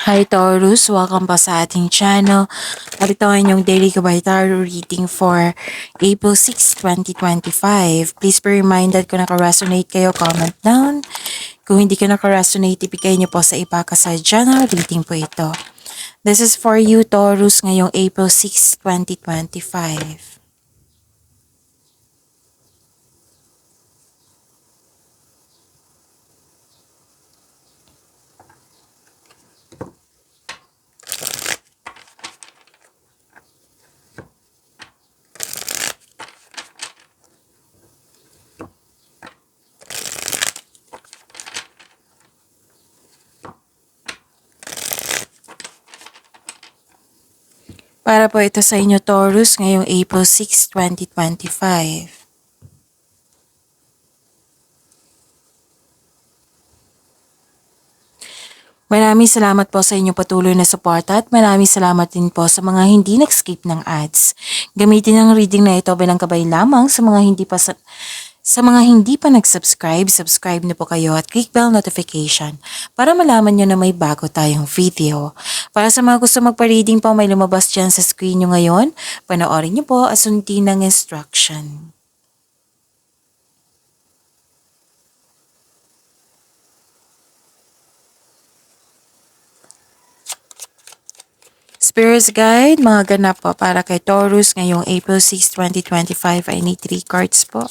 Hi Taurus, welcome pa sa ating channel. At ito ang inyong daily Gabay Tarot reading for April 6, 2025. Please be reminded kung naka-resonate kayo, comment down. Kung hindi ka naka-resonate, ibigay niyo po sa iba sa general reading po ito. This is for you Taurus ngayong April 6, 2025. Para po ito sa inyo Taurus ngayong April 6, 2025. Maraming salamat po sa inyong patuloy na suporta at maraming salamat din po sa mga hindi nag-skip ng ads. Gamitin ang reading na ito bilang gabay lamang sa mga hindi pa nag-subscribe, subscribe na po kayo at click bell notification para malaman nyo na may bago tayong video. Para sa mga gusto magpa-reading po, may lumabas dyan sa screen nyo ngayon. Panoorin nyo po at sundin ng instruction. Spirits Guide, mga ganap po para kay Taurus ngayong April 6, 2025 ay need 3 cards po.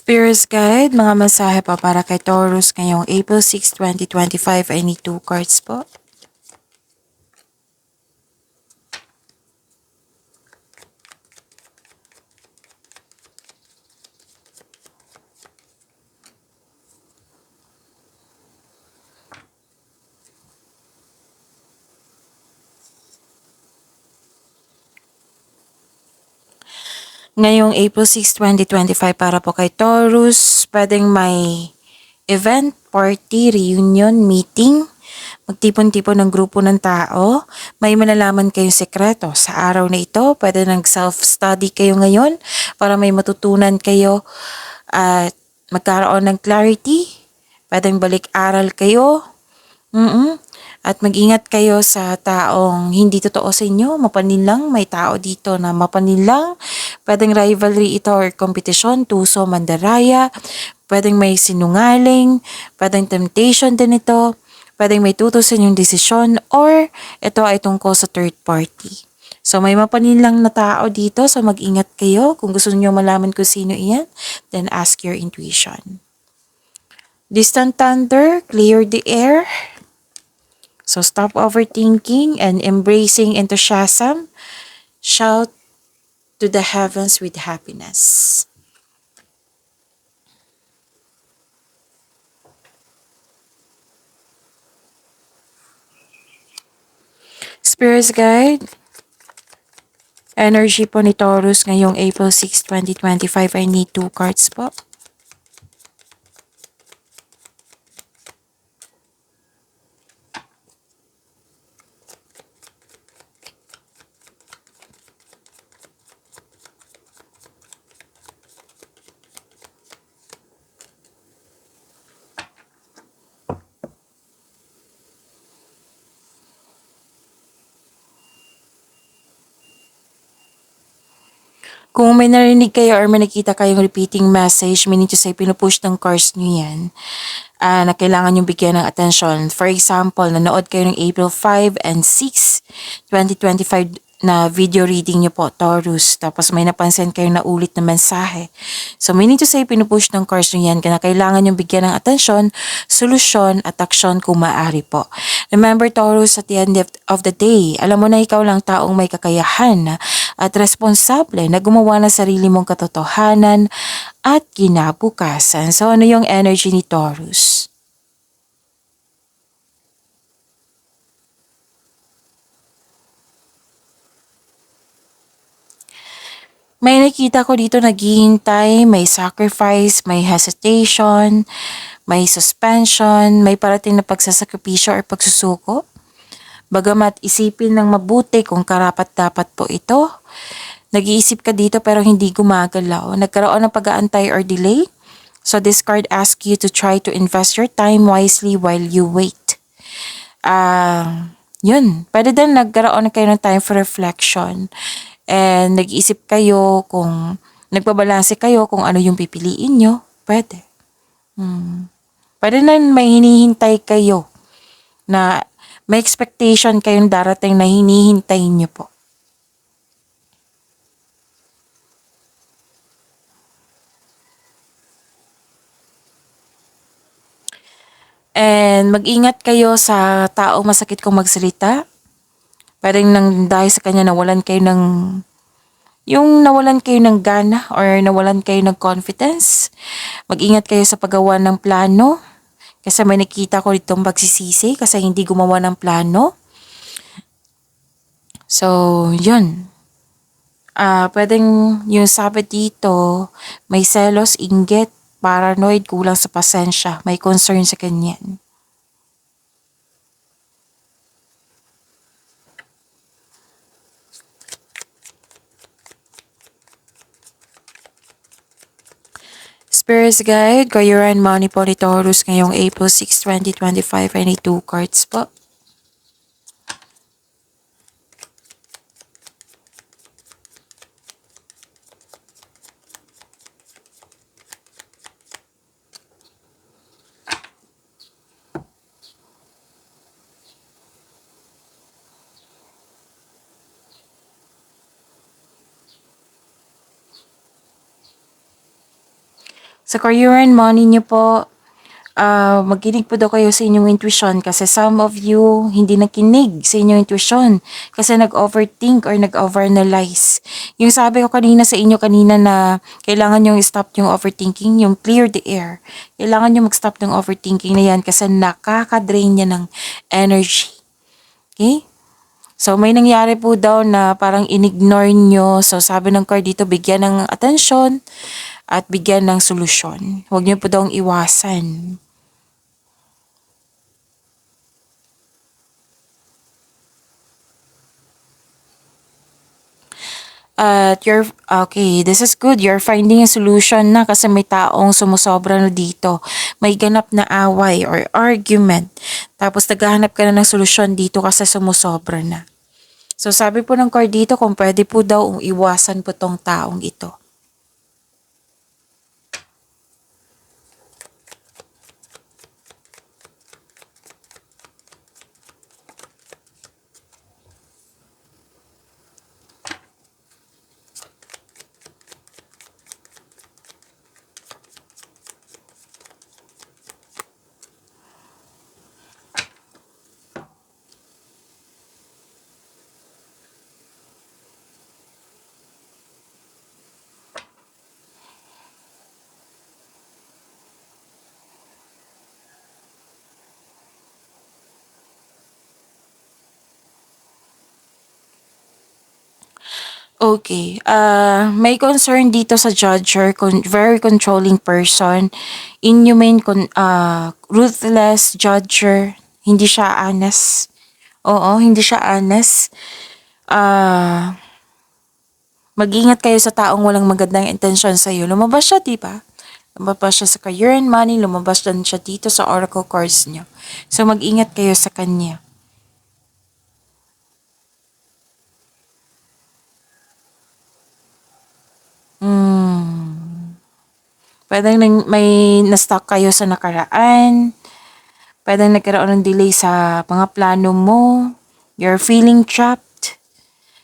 Spirits Guide, mga mensahe pa para kay Taurus ngayong April 6, 2025 ay need 2 cards po. Ngayong April 6, 2025 para po kay Taurus, pwedeng may event, party, reunion, meeting, magtipon-tipon ng grupo ng tao, may malalaman kayong sekreto. Sa araw na ito, pwede nang self-study kayo ngayon para may matutunan kayo at magkaroon ng clarity. Pwedeng balik-aral kayo. At mag-ingat kayo sa taong hindi totoo sa inyo, mapaninlang, may tao dito na mapaninlang, pwedeng rivalry ito or kompetisyon, tuso, mandaraya, pwedeng may sinungaling, pwedeng temptation din ito, pwedeng may tutusin yung desisyon, or ito ay tungkol sa third party. So may mapaninlang na tao dito, so mag-ingat kayo. Kung gusto niyo malaman kung sino iyan, then ask your intuition. Distant thunder, clear the air. So stop overthinking and embracing enthusiasm. Shout to the heavens with happiness. Spirits Guide, energy po ni Taurus ngayong April 6, 2025 I need 2 cards po. Kung may narinig kayo or may nakita kayong repeating message, meaning to say, pinupush ng cards nyo yan, na kailangan yung bigyan ng atensyon. For example, nanood kayo ng April 5 and 6, 2025 na video reading nyo po, Taurus. Tapos may napansin kayong naulit na mensahe. So, meaning to say, pinupush ng cards nyo yan na kailangan yung bigyan ng atensyon, solusyon, at aksyon kung maaari po. Remember, Taurus, at the end of the day, alam mo na ikaw lang taong may kakayahan at responsable na gumawa ng sarili mong katotohanan at kinabukasan. So, ano yung energy ni Taurus? May nakita ko dito naghihintay, may sacrifice, may hesitation, may suspension, may parating na pagsasakripisyo or pagsusuko. Bagamat isipin ng mabuti kung karapat-dapat po ito, nag-iisip ka dito pero hindi gumagalaw. Nagkaroon ng pag-aantay or delay. So this card asks you to try to invest your time wisely while you wait. Yun. Pwede din nagkaroon na kayo ng time for reflection. And nag-iisip kayo kung nagbabalanse kayo kung ano yung pipiliin nyo. Pwede. Pwede na may hinihintay kayo na may expectation kayong darating na hinihintay nyo po. And mag-ingat kayo sa taong masakit kong magsalita. Pwedeng nang dahil sa kanya nawalan kayo ng nawalan kayo ng gana or nawalan kayo ng confidence. Mag-ingat kayo sa paggawa ng plano. Kasi may nakita ko ditong pagsisisi kasi hindi gumawa ng plano. So, yun. Pwedeng yung sabi dito, may selos, inggit, paranoid, kulang sa pasensya, may concern sa kanyan. Spirits Guide, Goyuran Money po ni Taurus ngayong April 6, 2025 ay 2 cards po. Sa Korean money niyo po, magkinig po daw kayo sa inyong intuition kasi some of you hindi nakinig sa inyong intuition kasi nag-overthink or nag-overanalyze. Yung sabi ko kanina sa inyo kanina na kailangan yung stop yung overthinking, yung clear the air. Kailangan yung mag-stop ng overthinking na yan kasi nakaka-drain niya ng energy. Okay? So, may nangyari po daw na parang in-ignore nyo. So, sabi ng card dito, bigyan ng atensyon at bigyan ng solusyon. Huwag nyo po daw iwasan. At okay, this is good. You're finding a solution na kasi may taong sumusobra na dito. May ganap na away or argument. Tapos naghahanap ka na ng solusyon dito kasi sumusobra na. So sabi po ng card dito kung pwede po daw iwasan po tong taong ito. Okay. May concern dito sa judger, very controlling person, inhumane, ruthless judger. Hindi siya honest. Oo, hindi siya honest. Mag-ingat kayo sa taong walang magandang intensyon sa iyo. Lumabas siya, di ba? Lumabas siya sa career and money, lumabas din siya dito sa oracle cards niya. So, mag-ingat kayo sa kanya. Pwedeng may na-stuck kayo sa nakaraan. Pwedeng nagkaroon ng delay sa mga plano mo. You're feeling trapped.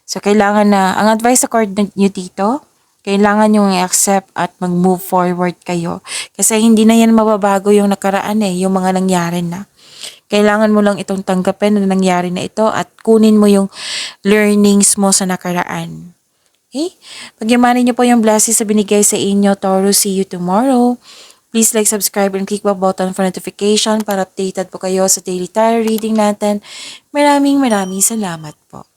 So, kailangan na, ang advice according nyo dito, kailangan nyo i-accept at mag-move forward kayo. Kasi hindi na yan mababago yung nakaraan yung mga nangyari na. Kailangan mo lang itong tanggapin na nangyari na ito at kunin mo yung learnings mo sa nakaraan. Okay? Pagyamanin niyo po yung blessings sa binigay sa inyo, Taurus. See you tomorrow. Please like, subscribe, and click the button for notification para updated po kayo sa daily tarot reading natin. Maraming salamat po.